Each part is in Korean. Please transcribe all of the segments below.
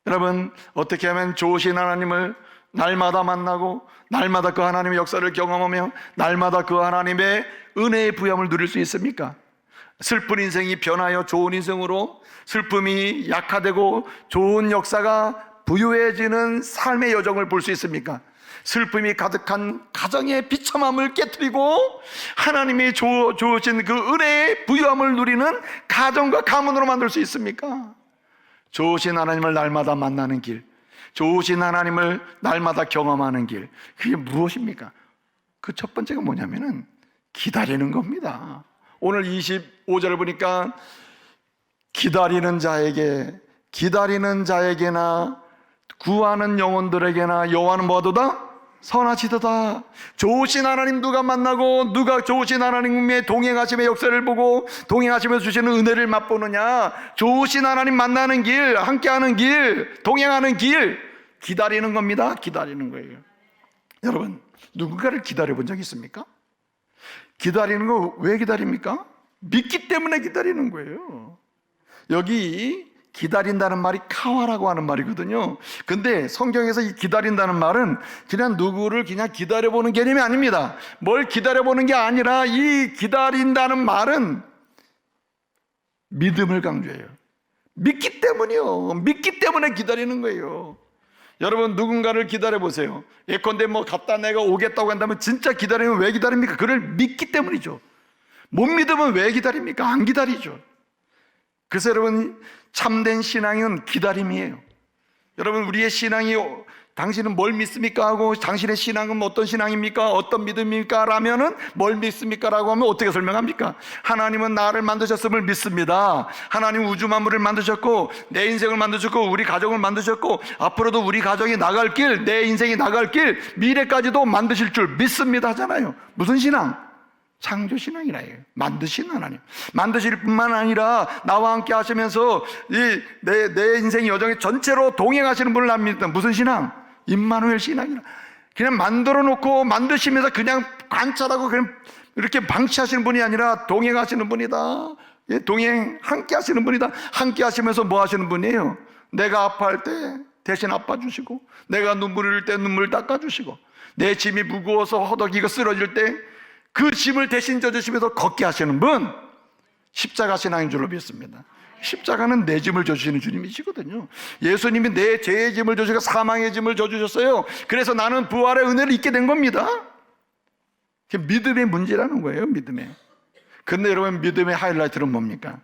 여러분, 어떻게 하면 좋으신 하나님을 날마다 만나고 날마다 그 하나님의 역사를 경험하며 날마다 그 하나님의 은혜의 부여함을 누릴 수 있습니까? 슬픈 인생이 변하여 좋은 인생으로, 슬픔이 약화되고 좋은 역사가 부유해지는 삶의 여정을 볼 수 있습니까? 슬픔이 가득한 가정의 비참함을 깨트리고 하나님이 주신 그 은혜의 부유함을 누리는 가정과 가문으로 만들 수 있습니까? 좋으신 하나님을 날마다 만나는 길, 좋으신 하나님을 날마다 경험하는 길, 그게 무엇입니까? 그 첫 번째가 뭐냐면은 기다리는 겁니다. 오늘 25절을 보니까 기다리는 자에게나 구하는 영혼들에게나 여호와는 뭐하도다? 선하시도다. 좋으신 하나님 누가 만나고 누가 좋으신 하나님의 동행하심의 역사를 보고 동행하시면서 주시는 은혜를 맛보느냐? 좋으신 하나님 만나는 길, 함께하는 길, 동행하는 길, 기다리는 겁니다. 기다리는 거예요. 여러분, 누군가를 기다려 본 적 있습니까? 기다리는 거 왜 기다립니까? 믿기 때문에 기다리는 거예요. 여기 기다린다는 말이 카와라고 하는 말이거든요. 근데 성경에서 이 기다린다는 말은 그냥 누구를 그냥 기다려보는 개념이 아닙니다. 뭘 기다려보는 게 아니라 이 기다린다는 말은 믿음을 강조해요. 믿기 때문이요. 믿기 때문에 기다리는 거예요. 여러분, 누군가를 기다려보세요. 예컨대 뭐 갖다 내가 오겠다고 한다면 진짜 기다리면 왜 기다립니까? 그를 믿기 때문이죠. 못 믿으면 왜 기다립니까? 안 기다리죠. 그래서 여러분, 참된 신앙은 기다림이에요. 여러분, 우리의 신앙이 당신은 뭘 믿습니까? 하고 당신의 신앙은 어떤 신앙입니까? 어떤 믿음입니까? 라면은 뭘 믿습니까? 라고 하면 어떻게 설명합니까? 하나님은 나를 만드셨음을 믿습니다. 하나님 우주 만물을 만드셨고 내 인생을 만드셨고 우리 가정을 만드셨고 앞으로도 우리 가정이 나갈 길, 내 인생이 나갈 길, 미래까지도 만드실 줄 믿습니다 하잖아요. 무슨 신앙? 창조신앙이라요. 만드신 하나님, 만드실 뿐만 아니라 나와 함께 하시면서 내 인생 여정의 전체로 동행하시는 분을 압니다. 무슨 신앙? 임마누엘 신앙이라. 그냥 만들어 놓고 만드시면서 그냥 관찰하고 그냥 이렇게 방치하시는 분이 아니라 동행하시는 분이다. 동행 함께 하시는 분이다. 함께 하시면서 뭐 하시는 분이에요? 내가 아파할 때 대신 아파주시고, 내가 눈물 흘릴 때 눈물 닦아주시고, 내 짐이 무거워서 허덕이고 쓰러질 때 그 짐을 대신 져주시면서 걷게 하시는 분, 십자가 신앙인 줄로 믿습니다. 십자가는 내 짐을 져주시는 주님이시거든요. 예수님이 내 죄의 짐을 져주시고 사망의 짐을 져주셨어요. 그래서 나는 부활의 은혜를 잊게 된 겁니다. 그게 믿음의 문제라는 거예요. 믿음의. 근데 여러분, 믿음의 하이라이트는 뭡니까?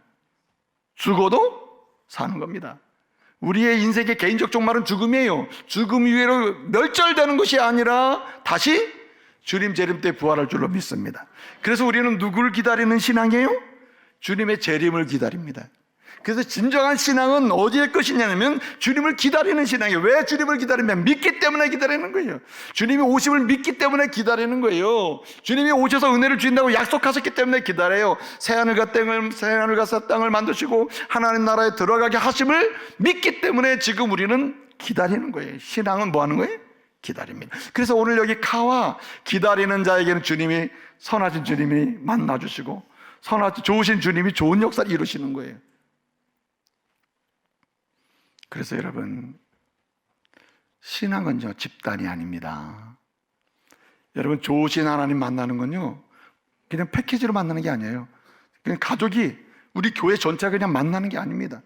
죽어도 사는 겁니다. 우리의 인생의 개인적 종말은 죽음이에요. 죽음 이후로 멸절되는 것이 아니라 다시 주님 재림 때 부활할 줄로 믿습니다. 그래서 우리는 누구를 기다리는 신앙이에요? 주님의 재림을 기다립니다. 그래서 진정한 신앙은 어디에 것이냐면 주님을 기다리는 신앙이에요. 왜 주님을 기다리면? 믿기 때문에 기다리는 거예요. 주님이 오심을 믿기 때문에 기다리는 거예요. 주님이 오셔서 은혜를 주신다고 약속하셨기 때문에 기다려요. 새하늘과 땅을 만드시고 하나님 나라에 들어가게 하심을 믿기 때문에 지금 우리는 기다리는 거예요. 신앙은 뭐 하는 거예요? 기다립니다. 그래서 오늘 여기 카와 기다리는 자에게는 주님이, 선하신 주님이 만나주시고 좋으신 주님이 좋은 역사를 이루시는 거예요. 그래서 여러분, 신앙은요 집단이 아닙니다. 여러분, 좋으신 하나님 만나는 건요 그냥 패키지로 만나는 게 아니에요. 그냥 가족이, 우리 교회 전체가 그냥 만나는 게 아닙니다.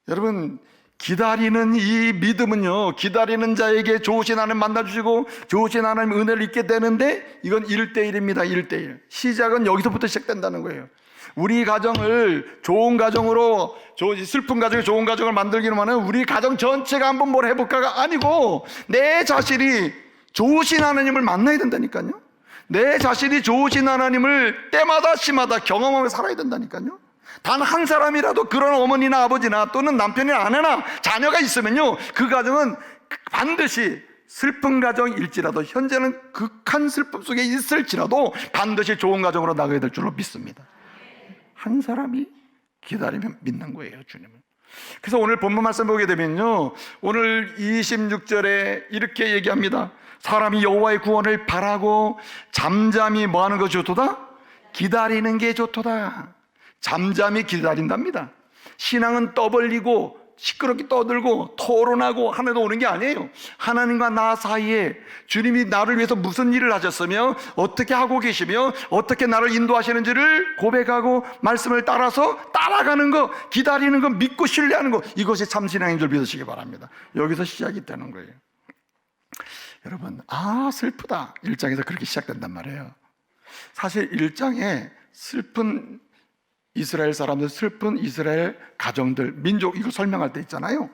여러분, 기다리는 이 믿음은요, 기다리는 자에게 좋으신 하나님 만나주시고 좋으신 하나님 은혜를 잊게 되는데 이건 1:1입니다. 1:1. 시작은 여기서부터 시작된다는 거예요. 우리 가정을 좋은 가정으로, 슬픈 가정이 좋은 가정을 만들기는 하는 우리 가정 전체가 한번 뭘 해볼까가 아니고 내 자신이 좋으신 하나님을 만나야 된다니까요. 내 자신이 좋으신 하나님을 때마다 시마다 경험하며 살아야 된다니까요. 단 한 사람이라도 그런 어머니나 아버지나 또는 남편이나 아내나 자녀가 있으면요, 그 가정은 반드시 슬픈 가정일지라도, 현재는 극한 슬픔 속에 있을지라도 반드시 좋은 가정으로 나가야 될 줄로 믿습니다. 한 사람이 기다리면 믿는 거예요, 주님은. 그래서 오늘 본문 말씀 보게 되면요, 오늘 26절에 이렇게 얘기합니다. 사람이 여호와의 구원을 바라고 잠잠히 뭐 하는 것이 좋도다? 기다리는 게 좋도다. 잠잠히 기다린답니다. 신앙은 떠벌리고 시끄럽게 떠들고 토론하고 하나도 오는 게 아니에요. 하나님과 나 사이에 주님이 나를 위해서 무슨 일을 하셨으며 어떻게 하고 계시며 어떻게 나를 인도하시는지를 고백하고 말씀을 따라서 따라가는 거, 기다리는 거, 믿고 신뢰하는 거, 이것이 참신앙인 줄 믿으시기 바랍니다. 여기서 시작이 되는 거예요. 여러분, 슬프다 1장에서 그렇게 시작된단 말이에요. 사실 1장에 슬픈 이스라엘 사람들, 슬픈 이스라엘 가정들, 민족, 이거 설명할 때 있잖아요.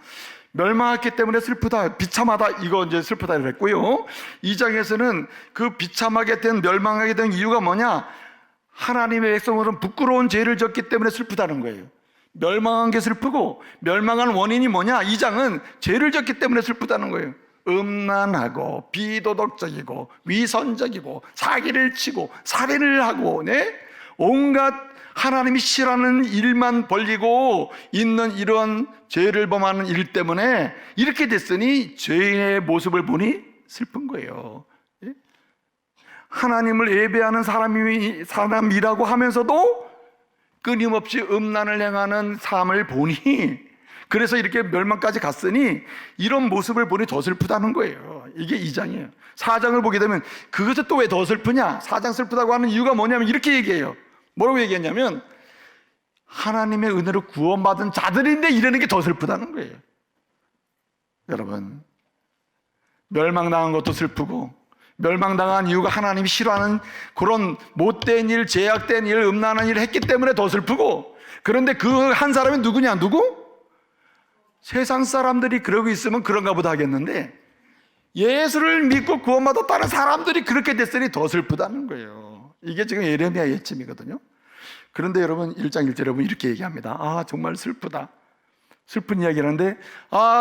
멸망했기 때문에 슬프다, 비참하다, 이거 이제 슬프다 그랬고요. 2장에서는 그 비참하게 된, 멸망하게 된 이유가 뭐냐? 하나님의 백성들은 부끄러운 죄를 졌기 때문에 슬프다는 거예요. 멸망한 게 슬프고, 멸망한 원인이 뭐냐? 2장은 죄를 졌기 때문에 슬프다는 거예요. 음란하고 비도덕적이고 위선적이고 사기를 치고 살인을 하고, 온갖 하나님이 싫어하는 일만 벌리고 있는 이런 죄를 범하는 일 때문에 이렇게 됐으니 죄인의 모습을 보니 슬픈 거예요. 하나님을 예배하는 사람이라고 하면서도 끊임없이 음란을 행하는 삶을 보니, 그래서 이렇게 멸망까지 갔으니 이런 모습을 보니 더 슬프다는 거예요. 이게 2장이에요 4장을 보게 되면 그것을 또 왜 더 슬프냐? 4장 슬프다고 하는 이유가 뭐냐면 이렇게 얘기해요. 뭐라고 얘기했냐면 하나님의 은혜로 구원받은 자들인데 이러는 게 더 슬프다는 거예요. 여러분, 멸망당한 것도 슬프고, 멸망당한 이유가 하나님이 싫어하는 그런 못된 일, 제약된 일, 음란한 일을 했기 때문에 더 슬프고, 그런데 그 한 사람이 누구냐? 누구? 세상 사람들이 그러고 있으면 그런가 보다 하겠는데 예수를 믿고 구원받았다는 사람들이 그렇게 됐으니 더 슬프다는 거예요. 이게 지금 예레미야 예침이거든요. 그런데 여러분 1장 1절에 보면 이렇게 얘기합니다. 정말 슬프다. 슬픈 이야기를 하는데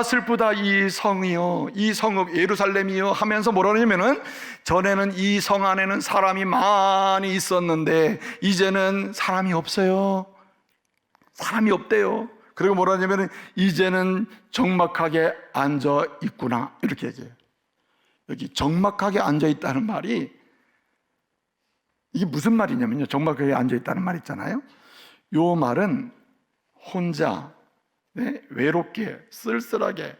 슬프다 이 성이요, 이 성읍 예루살렘이요 하면서 뭐라 그러냐면은 전에는 이 성 안에는 사람이 많이 있었는데 이제는 사람이 없어요. 사람이 없대요. 그리고 뭐라 하냐면은 이제는 적막하게 앉아 있구나, 이렇게 얘기해요. 여기 적막하게 앉아 있다는 말이 이게 무슨 말이냐면요, 적막하게 앉아 있다는 말 있잖아요. 요 말은 혼자, 외롭게, 쓸쓸하게,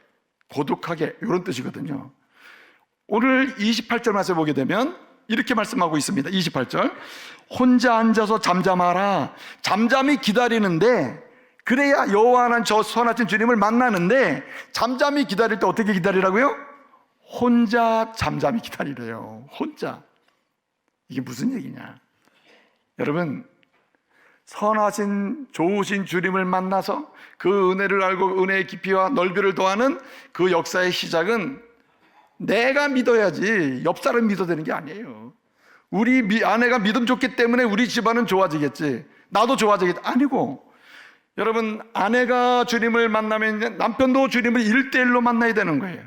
고독하게, 이런 뜻이거든요. 오늘 28절 말씀 보게 되면 이렇게 말씀하고 있습니다. 28절, 혼자 앉아서 잠잠하라. 잠잠히 기다리는데, 그래야 여호와 하나님 저 선하신 주님을 만나는데, 잠잠히 기다릴 때 어떻게 기다리라고요? 혼자 잠잠히 기다리래요. 혼자. 이게 무슨 얘기냐? 여러분, 선하신 좋으신 주님을 만나서 그 은혜를 알고 은혜의 깊이와 넓이를 더하는 그 역사의 시작은 내가 믿어야지 옆 사람 믿어야 되는 게 아니에요. 우리 아내가 믿음 좋기 때문에 우리 집안은 좋아지겠지, 나도 좋아지겠지, 아니고, 여러분, 아내가 주님을 만나면 남편도 주님을 1대1로 만나야 되는 거예요.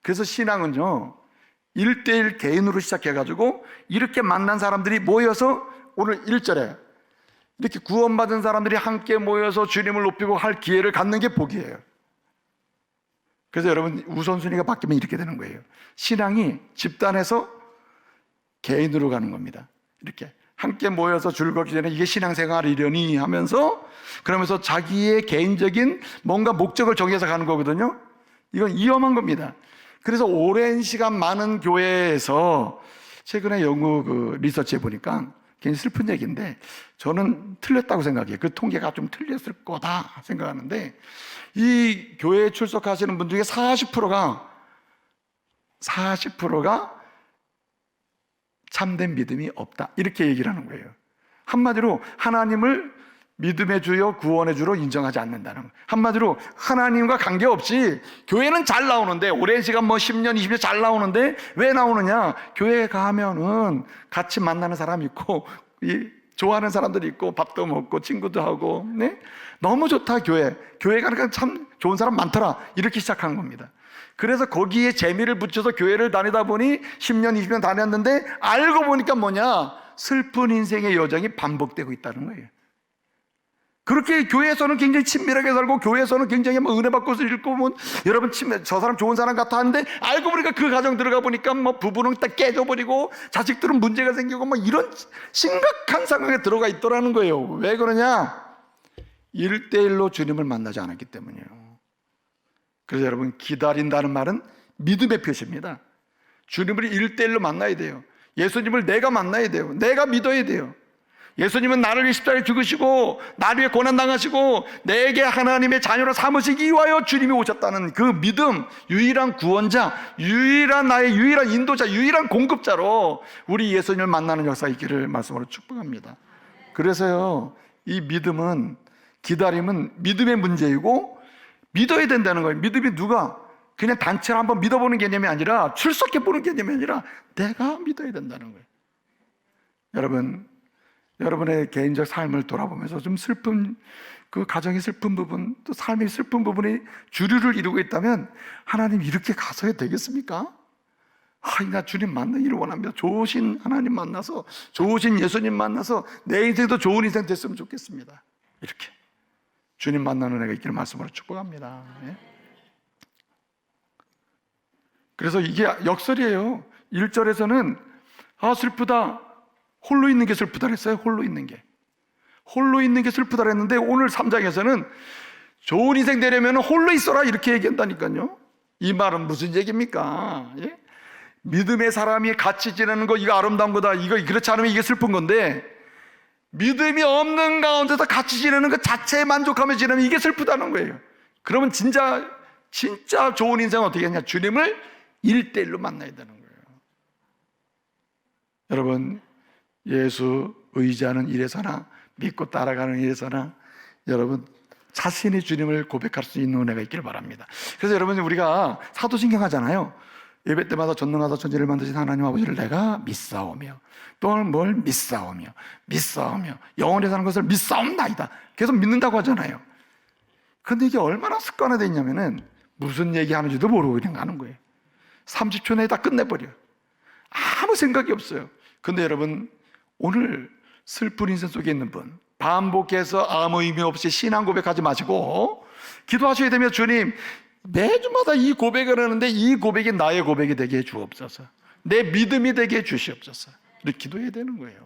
그래서 신앙은요 1대1 개인으로 시작해가지고 이렇게 만난 사람들이 모여서, 오늘 1절에 이렇게 구원받은 사람들이 함께 모여서 주님을 높이고 할 기회를 갖는 게 복이에요. 그래서 여러분, 우선순위가 바뀌면 이렇게 되는 거예요. 신앙이 집단에서 개인으로 가는 겁니다. 이렇게 함께 모여서 줄 걷기 전에 이게 신앙생활이려니 하면서, 그러면서 자기의 개인적인 뭔가 목적을 정해서 가는 거거든요. 이건 위험한 겁니다. 그래서 오랜 시간 많은 교회에서, 최근에 영국 리서치해 보니까 굉장히 슬픈 얘기인데 저는 틀렸다고 생각해요. 그 통계가 좀 틀렸을 거다 생각하는데, 이 교회에 출석하시는 분 중에 40%가 참된 믿음이 없다, 이렇게 얘기를 하는 거예요. 한마디로 하나님을 믿음의 주요 구원의 주로 인정하지 않는다는 거예요. 한마디로 하나님과 관계없이 교회는 잘 나오는데, 오랜 시간 10년 20년 잘 나오는데 왜 나오느냐? 교회에 가면은 같이 만나는 사람이 있고 좋아하는 사람들이 있고 밥도 먹고 친구도 하고, 너무 좋다, 교회 가니까 참 좋은 사람 많더라, 이렇게 시작한 겁니다. 그래서 거기에 재미를 붙여서 교회를 다니다 보니 10년 20년 다녔는데 알고 보니까 뭐냐? 슬픈 인생의 여정이 반복되고 있다는 거예요. 그렇게 교회에서는 굉장히 친밀하게 살고, 교회에서는 굉장히 은혜 받고 읽고, 여러분 저 사람 좋은 사람 같아 하는데 알고 보니까 그 가정 들어가 보니까 부부는 딱 깨져버리고 자식들은 문제가 생기고 이런 심각한 상황에 들어가 있더라는 거예요. 왜 그러냐? 1대1로 주님을 만나지 않았기 때문이에요. 그래서 여러분, 기다린다는 말은 믿음의 표시입니다. 주님을 1대1로 만나야 돼요. 예수님을 내가 만나야 돼요. 내가 믿어야 돼요. 예수님은 나를 위해 십자가에 죽으시고 나를 위해 고난당하시고 내게 하나님의 자녀로 삼으시기 위하여 주님이 오셨다는 그 믿음, 유일한 구원자, 나의 유일한 인도자, 유일한 공급자로 우리 예수님을 만나는 역사가 있기를 말씀으로 축복합니다. 그래서요, 이 믿음은, 기다림은 믿음의 문제이고 믿어야 된다는 거예요. 믿음이 누가 그냥 단체로 한번 믿어보는 개념이 아니라, 출석해보는 개념이 아니라 내가 믿어야 된다는 거예요. 여러분의 개인적 삶을 돌아보면서 좀 슬픈, 그 가정의 슬픈 부분, 또 삶의 슬픈 부분이 주류를 이루고 있다면 하나님 이렇게 가서야 되겠습니까? 나 주님 만나기를 원합니다. 좋으신 하나님 만나서, 좋으신 예수님 만나서 내 인생도 좋은 인생 됐으면 좋겠습니다. 이렇게 주님 만나는 은혜가 있기를 말씀으로 축복합니다. 그래서 이게 역설이에요. 1절에서는 슬프다, 홀로 있는 게 슬프다 그랬어요. 홀로 있는 게 슬프다 그랬는데, 오늘 3장에서는 좋은 인생 되려면 홀로 있어라 이렇게 얘기한다니까요. 이 말은 무슨 얘기입니까? 믿음의 사람이 같이 지내는 거, 이거 아름다운 거다. 그렇지 않으면 이게 슬픈 건데, 믿음이 없는 가운데서 같이 지내는 것 자체에 만족하며 지내면 이게 슬프다는 거예요. 그러면 진짜 좋은 인생은 어떻게 하냐? 주님을 1대1로 만나야 되는 거예요. 여러분, 예수 의지하는 일에서나 믿고 따라가는 일에서나 여러분 자신의 주님을 고백할 수 있는 은혜가 있기를 바랍니다. 그래서 여러분, 우리가 사도신경 하잖아요. 예배 때마다 전능하사 천지를 만드신 하나님 아버지를 내가 믿사오며, 또 뭘 믿사오며 영원히 사는 것을 믿사옵나이다. 계속 믿는다고 하잖아요. 근데 이게 얼마나 습관화되어 있냐면은 무슨 얘기하는지도 모르고 그냥 가는 거예요. 30초 내에 다 끝내버려요. 아무 생각이 없어요. 근데 여러분, 오늘 슬픈 인생 속에 있는 분, 반복해서 아무 의미 없이 신앙 고백하지 마시고 기도하셔야 되며, 주님, 매주마다 이 고백을 하는데 이 고백이 나의 고백이 되게 해 주옵소서, 내 믿음이 되게 해 주시옵소서, 이렇게 기도해야 되는 거예요.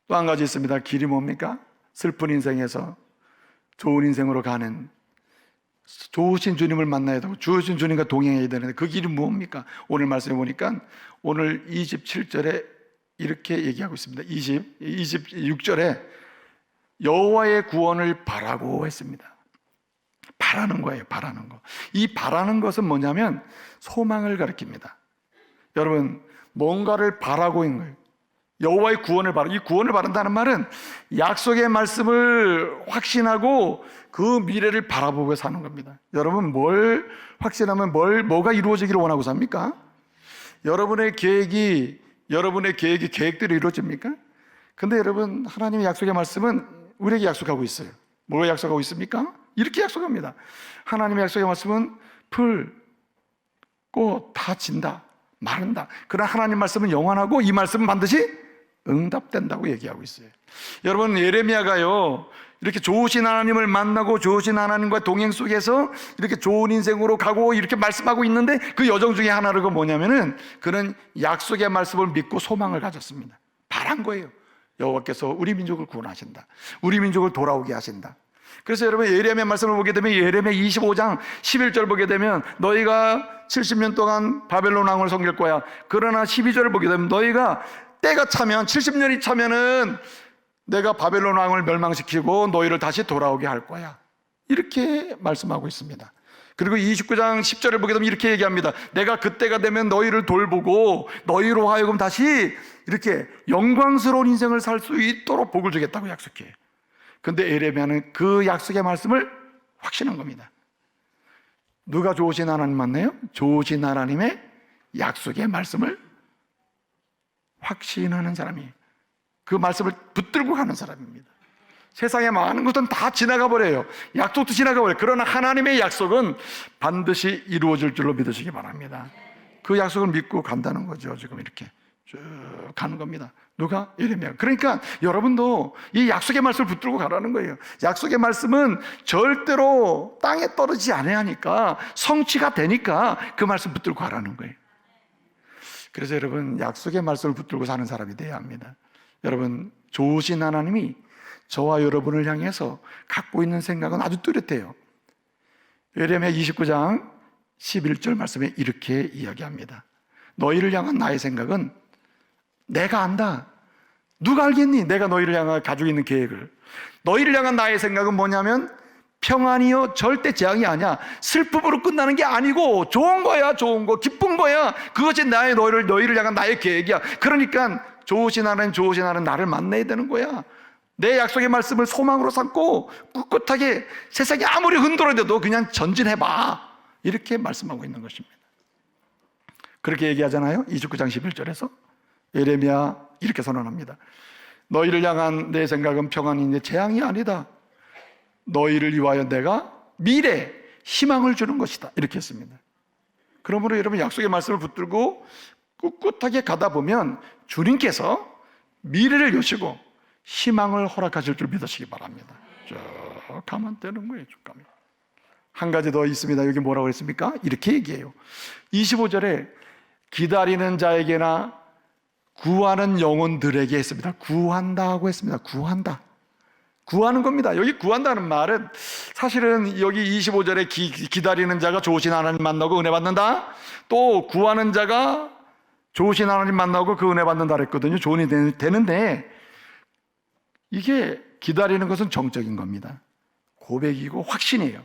또 한 가지 있습니다. 길이 뭡니까? 슬픈 인생에서 좋은 인생으로 가는, 좋으신 주님을 만나야 되고 좋으신 주님과 동행해야 되는데 그 길이 뭡니까? 오늘 말씀해 보니까 오늘 27절에 이렇게 얘기하고 있습니다. 26절에 여호와의 구원을 바라고 했습니다. 바라는 거예요. 바라는 거. 이 바라는 것은 뭐냐면 소망을 가리킵니다. 여러분, 뭔가를 바라고 있는 거예요. 여호와의 구원을 바라. 이 구원을 바란다는 말은 약속의 말씀을 확신하고 그 미래를 바라보고 사는 겁니다. 여러분, 뭘 확신하면 뭐가 이루어지기를 원하고 삽니까? 여러분의 계획이 계획대로 이루어집니까? 근데 여러분, 하나님의 약속의 말씀은 우리에게 약속하고 있어요. 뭐 약속하고 있습니까? 이렇게 약속합니다. 하나님의 약속의 말씀은 풀, 꽃 다 진다, 마른다. 그러나 하나님 말씀은 영원하고 이 말씀은 반드시 응답된다고 얘기하고 있어요. 여러분, 예레미야가요, 이렇게 좋으신 하나님을 만나고 좋으신 하나님과 동행 속에서 이렇게 좋은 인생으로 가고 이렇게 말씀하고 있는데, 그 여정 중에 하나가 뭐냐면은 그는 약속의 말씀을 믿고 소망을 가졌습니다. 바란 거예요. 여호와께서 우리 민족을 구원하신다, 우리 민족을 돌아오게 하신다. 그래서 여러분, 예레미야 말씀을 보게 되면 예레미야 25장 11절 보게 되면 너희가 70년 동안 바벨론 왕을 섬길 거야. 그러나 12절을 보게 되면 너희가 때가 차면, 70년이 차면은 내가 바벨론 왕을 멸망시키고 너희를 다시 돌아오게 할 거야, 이렇게 말씀하고 있습니다. 그리고 29장 10절을 보게 되면 이렇게 얘기합니다. 내가 그때가 되면 너희를 돌보고 너희로 하여금 다시 이렇게 영광스러운 인생을 살 수 있도록 복을 주겠다고 약속해요. 근데 예레미야는 그 약속의 말씀을 확신한 겁니다. 누가 좋으신 하나님 만나요? 좋으신 하나님의 약속의 말씀을 확신하는 사람이, 그 말씀을 붙들고 가는 사람입니다. 세상에 많은 것은 다 지나가 버려요. 약속도 지나가 버려요. 그러나 하나님의 약속은 반드시 이루어질 줄로 믿으시기 바랍니다. 그 약속을 믿고 간다는 거죠. 지금 이렇게 쭉 가는 겁니다. 누가? 예레미야. 그러니까 여러분도 이 약속의 말씀을 붙들고 가라는 거예요. 약속의 말씀은 절대로 땅에 떨어지지 않아야 하니까, 성취가 되니까 그 말씀 붙들고 가라는 거예요. 그래서 여러분, 약속의 말씀을 붙들고 사는 사람이 되어야 합니다. 여러분, 좋으신 하나님이 저와 여러분을 향해서 갖고 있는 생각은 아주 뚜렷해요. 예레미야 29장 11절 말씀에 이렇게 이야기합니다. 너희를 향한 나의 생각은 내가 안다. 누가 알겠니? 내가 너희를 향해 가지고 있는 계획을. 너희를 향한 나의 생각은 뭐냐면 평안이요 절대 재앙이 아니야. 슬픔으로 끝나는 게 아니고 좋은 거야. 좋은 거, 기쁜 거야. 그것이 너희를 향한 나의 계획이야. 그러니까 좋으신 하나님 나를 만나야 되는 거야. 내 약속의 말씀을 소망으로 삼고 꿋꿋하게 세상이 아무리 흔들어도 그냥 전진해봐. 이렇게 말씀하고 있는 것입니다. 그렇게 얘기하잖아요. 29장 11절에서 예레미야 이렇게 선언합니다. 너희를 향한 내 생각은 평안인데 재앙이 아니다. 너희를 위하여 내가 미래 희망을 주는 것이다. 이렇게 했습니다. 그러므로 여러분 약속의 말씀을 붙들고 꿋꿋하게 가다 보면 주님께서 미래를 여시고 희망을 허락하실 줄 믿으시기 바랍니다. 쭉 가면 되는 거예요. 쭉 가면. 한 가지 더 있습니다. 여기 뭐라고 했습니까? 이렇게 얘기해요. 25절에 기다리는 자에게나 구하는 영혼들에게 했습니다. 구한다고 했습니다. 구한다. 구하는 겁니다. 여기 구한다는 말은 사실은 여기 25절에 기다리는 자가 좋으신 하나님 만나고 은혜 받는다. 또 구하는 자가 좋으신 하나님 만나고 그 은혜 받는다 그랬거든요. 조언이 되는데 이게 기다리는 것은 정적인 겁니다. 고백이고 확신이에요.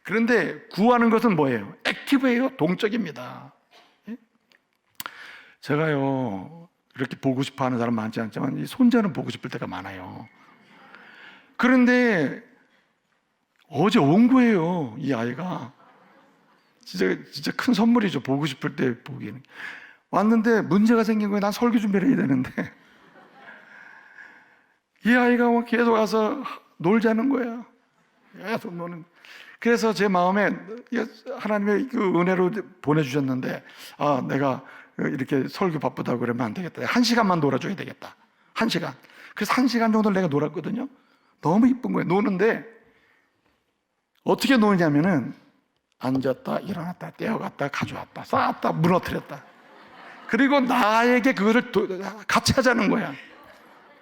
그런데 구하는 것은 뭐예요? 액티브예요. 동적입니다. 제가요 이렇게 보고 싶어 하는 사람 많지 않지만 이 손자는 보고 싶을 때가 많아요. 그런데 어제 온 거예요. 이 아이가 진짜 큰 선물이죠. 보고 싶을 때 보기에는. 왔는데 문제가 생긴 거예요. 난 설교 준비를 해야 되는데 이 아이가 계속 와서 놀자는 거야. 계속 노는. 그래서 제 마음에 하나님의 그 은혜로 보내주셨는데 내가 이렇게 설교 바쁘다고 그러면 안 되겠다. 1시간만 놀아줘야 되겠다. 1시간. 그래서 1시간 정도 내가 놀았거든요. 너무 이쁜 거예요. 노는데 어떻게 노느냐면은 앉았다 일어났다 떼어갔다 가져왔다 쌓았다 무너뜨렸다. 그리고 나에게 그거를 같이 하자는 거야.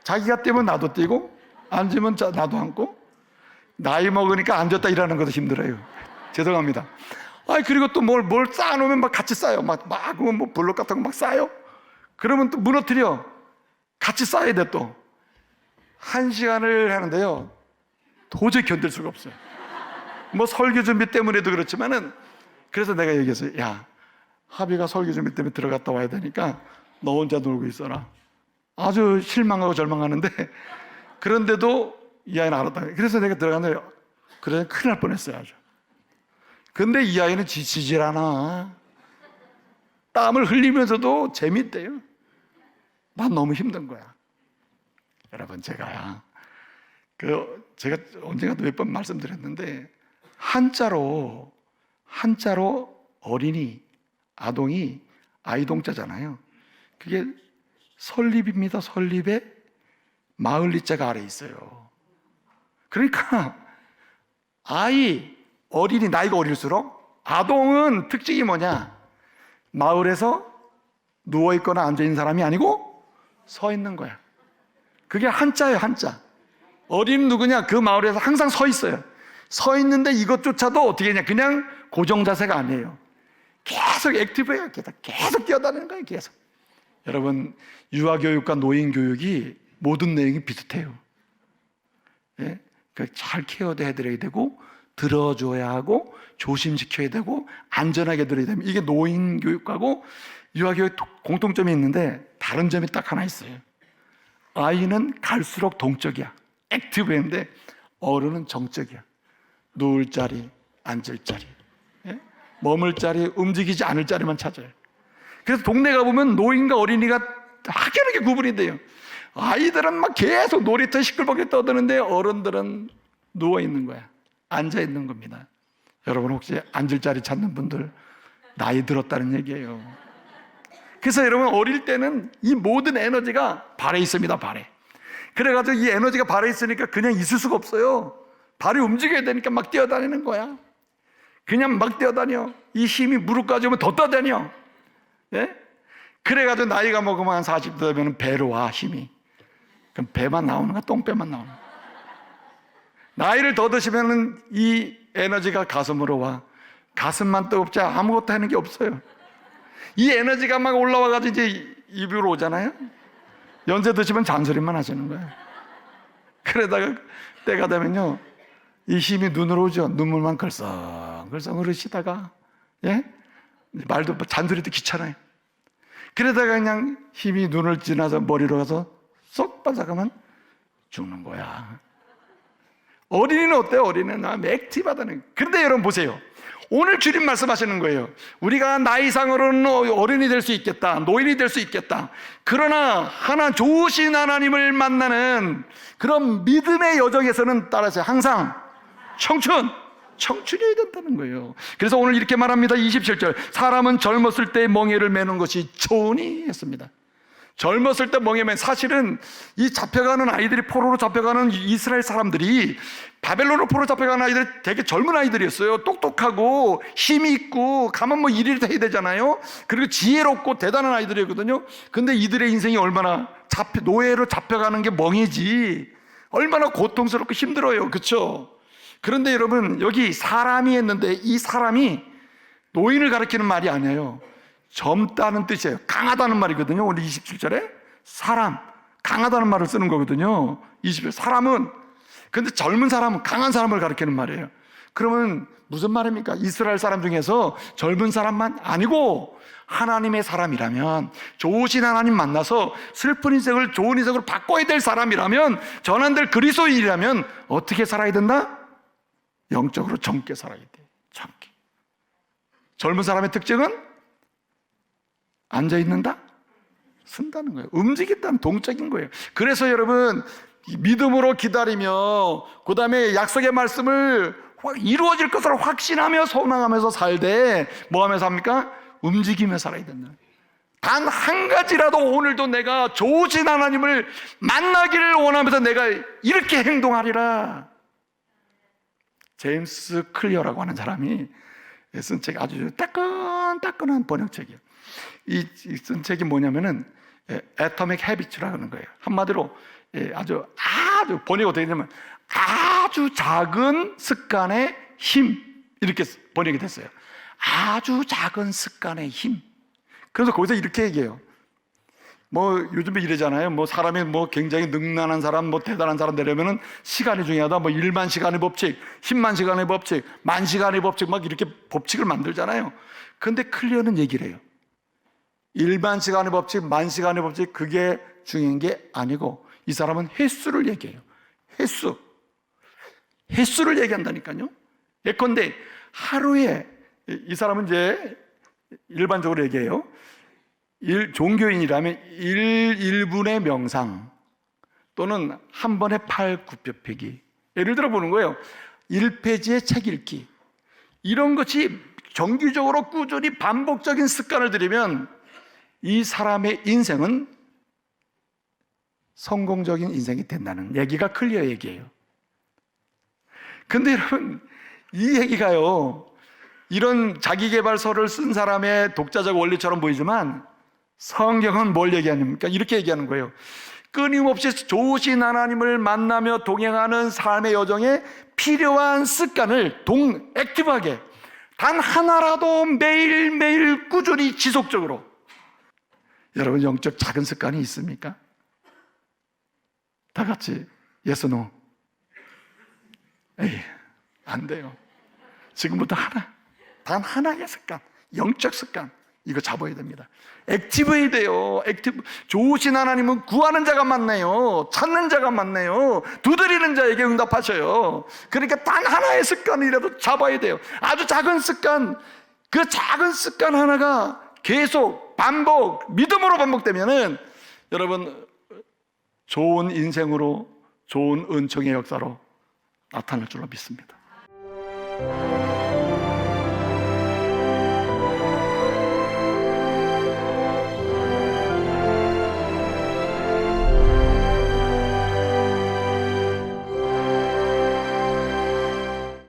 자기가 뛰면 나도 뛰고 앉으면 나도 앉고. 나이 먹으니까 앉았다 일하는 것도 힘들어요. 죄송합니다. 그리고 또 뭘 쌓아놓으면 막 같이 쌓여. 막 뭐 블록 같은 거 막 쌓여. 그러면 또 무너뜨려. 같이 쌓아야 돼 또. 1시간을 하는데요. 도저히 견딜 수가 없어요. 뭐 설교 준비 때문에도 그렇지만은 그래서 내가 얘기했어요. 야, 하비가 설교 준비 때문에 들어갔다 와야 되니까 너 혼자 놀고 있어라. 아주 실망하고 절망하는데 그런데도 이 아이는 알았다. 그래서 내가 들어갔는데 그래서 큰일 날 뻔했어요. 아주. 근데 이 아이는 지치질 않아. 땀을 흘리면서도 재밌대요. 난 너무 힘든 거야. 여러분 제가 언젠가 몇 번 말씀드렸는데 한자로 어린이, 아동이 아이동자잖아요. 그게 설립입니다. 설립에 마을리자가 아래 있어요. 그러니까 어린이 나이가 어릴수록 아동은 특징이 뭐냐? 마을에서 누워있거나 앉아있는 사람이 아니고 서 있는 거야. 그게 한자예요. 한자. 어린이 누구냐? 그 마을에서 항상 서 있어요. 서 있는데 이것조차도 어떻게 했냐? 그냥 고정 자세가 아니에요. 계속 액티브해요. 계속 뛰어다니는 거예요. 계속. 여러분 유아교육과 노인교육이 모든 내용이 비슷해요. 예? 잘 케어도 해드려야 되고 들어줘야 하고 조심시켜야 되고 안전하게 들어야 됩니다. 이게 노인교육하고 유아교육 공통점이 있는데 다른 점이 딱 하나 있어요. 아이는 갈수록 동적이야. 액티브인데 어른은 정적이야. 누울 자리, 앉을 자리, 예? 머물 자리, 움직이지 않을 자리만 찾아요. 그래서 동네 가보면 노인과 어린이가 확연하게 구분이 돼요. 아이들은 막 계속 놀이터에 시끌벅게 떠드는데 어른들은 누워있는 거야. 앉아있는 겁니다. 여러분 혹시 앉을 자리 찾는 분들 나이 들었다는 얘기예요. 그래서 여러분 어릴 때는 이 모든 에너지가 발에 있습니다. 발에. 그래가지고 이 에너지가 발에 있으니까 그냥 있을 수가 없어요. 발이 움직여야 되니까 막 뛰어다니는 거야. 그냥 막 뛰어다녀. 이 힘이 무릎까지 오면 더 떠다녀. 예? 그래가지고 나이가 먹으면 한 40대 되면 배로 와 힘이. 그럼 배만 나오는 거야? 똥배만 나오는 거야? 나이를 더 드시면 이 에너지가 가슴으로 와. 가슴만 뜨겁지 아무것도 하는 게 없어요. 이 에너지가 막 올라와가지고 이제 입으로 오잖아요. 연세 드시면 잔소리만 하시는 거예요. 그러다가 때가 되면요, 이 힘이 눈으로 오죠. 눈물만 걸썽걸썽 흐르시다가, 예? 말도 잔소리도 귀찮아요. 그러다가 그냥 힘이 눈을 지나서 머리로 가서 쏙 빠져가면 죽는 거야. 어린이는 어때요? 어린이는 액티브하다는. 그런데 여러분 보세요. 오늘 주님 말씀하시는 거예요. 우리가 나이상으로는 어른이 될 수 있겠다, 노인이 될 수 있겠다. 그러나 좋으신 하나님을 만나는 그런 믿음의 여정에서는 따라서 항상 청춘이어야 된다는 거예요. 그래서 오늘 이렇게 말합니다. 27절, 사람은 젊었을 때 멍에를 매는 것이 좋으니 했습니다. 젊었을 때 멍에 매는, 사실은 이 잡혀가는 아이들이, 포로로 잡혀가는 이스라엘 사람들이, 바벨론으로 포로 잡혀가는 아이들이 되게 젊은 아이들이었어요. 똑똑하고 힘이 있고 가면 뭐 일을 해야 되잖아요. 그리고 지혜롭고 대단한 아이들이거든요. 근데 이들의 인생이 얼마나 노예로 잡혀가는 게 멍이지 얼마나 고통스럽고 힘들어요. 그렇죠? 그런데 여러분, 여기 사람이 했는데 이 사람이 노인을 가리키는 말이 아니에요. 젊다는 뜻이에요. 강하다는 말이거든요. 오늘 27절에 사람, 강하다는 말을 쓰는 거거든요. 27절, 사람은, 근데 젊은 사람은 강한 사람을 가리키는 말이에요. 그러면 무슨 말입니까? 이스라엘 사람 중에서 젊은 사람만 아니고 하나님의 사람이라면, 좋으신 하나님 만나서 슬픈 인생을 좋은 인생으로 바꿔야 될 사람이라면, 전환될 그리스도인이라면 어떻게 살아야 된다? 영적으로 젊게 살아야 돼. 젊게. 젊은 사람의 특징은 앉아있는다? 쓴다는 거예요. 움직인다는, 동적인 거예요. 그래서 여러분, 믿음으로 기다리며 그 다음에 약속의 말씀을 이루어질 것을 확신하며 소망하면서 살되 뭐 하면서 합니까? 움직이며 살아야 된다. 단 한 가지라도 오늘도 내가 좋으신 하나님을 만나기를 원하면서 내가 이렇게 행동하리라. 제임스 클리어라고 하는 사람이 쓴 책이 아주 따끈따끈한 번역책이에요. 이 쓴 책이 뭐냐면은 애토믹 헤비츠라고 하는 거예요. 한마디로 아주 번역이 어떻게 되냐면 아주 작은 습관의 힘, 이렇게 번역이 됐어요. 아주 작은 습관의 힘. 그래서 거기서 이렇게 얘기해요. 뭐 요즘에 이러잖아요. 뭐 사람이 뭐 굉장히 능란한 사람, 뭐 대단한 사람 되려면은 시간이 중요하다. 뭐 1만 시간의 법칙, 10만 시간의 법칙, 1만 시간의 법칙, 막 이렇게 법칙을 만들잖아요. 근데 클리어는 얘기를 해요. 1만 시간의 법칙, 1만 시간의 법칙, 그게 중요한 게 아니고 이 사람은 횟수를 얘기해요. 횟수를 얘기한다니까요. 예컨대 하루에, 이 사람은 이제 일반적으로 얘기해요. 종교인이라면 1분의 명상 또는 한 번에 팔 굽혀 펴기, 예를 들어 보는 거예요. 1페이지의 책 읽기, 이런 것이 정기적으로 꾸준히 반복적인 습관을 들이면 이 사람의 인생은 성공적인 인생이 된다는 얘기가 클리어 얘기예요. 근데 여러분, 이 얘기가요, 이런 자기계발서를 쓴 사람의 독자적 원리처럼 보이지만 성경은 뭘 얘기하냐니까 이렇게 얘기하는 거예요. 끊임없이 좋으신 하나님을 만나며 동행하는 삶의 여정에 필요한 습관을 액티브하게 단 하나라도 매일매일 꾸준히 지속적으로. 여러분, 영적 작은 습관이 있습니까? 다 같이 yes or no? 에이, 안 돼요. 지금부터 단 하나의 습관, 영적 습관, 이거 잡아야 됩니다. 액티브해야 돼요. 액티브. 좋으신 하나님은 구하는 자가 많네요. 찾는 자가 많네요. 두드리는 자에게 응답하셔요. 그러니까 단 하나의 습관이라도 잡아야 돼요. 아주 작은 습관, 그 작은 습관 하나가 계속 믿음으로 반복되면은 여러분, 좋은 인생으로, 좋은 은총의 역사로 나타날 줄로 믿습니다.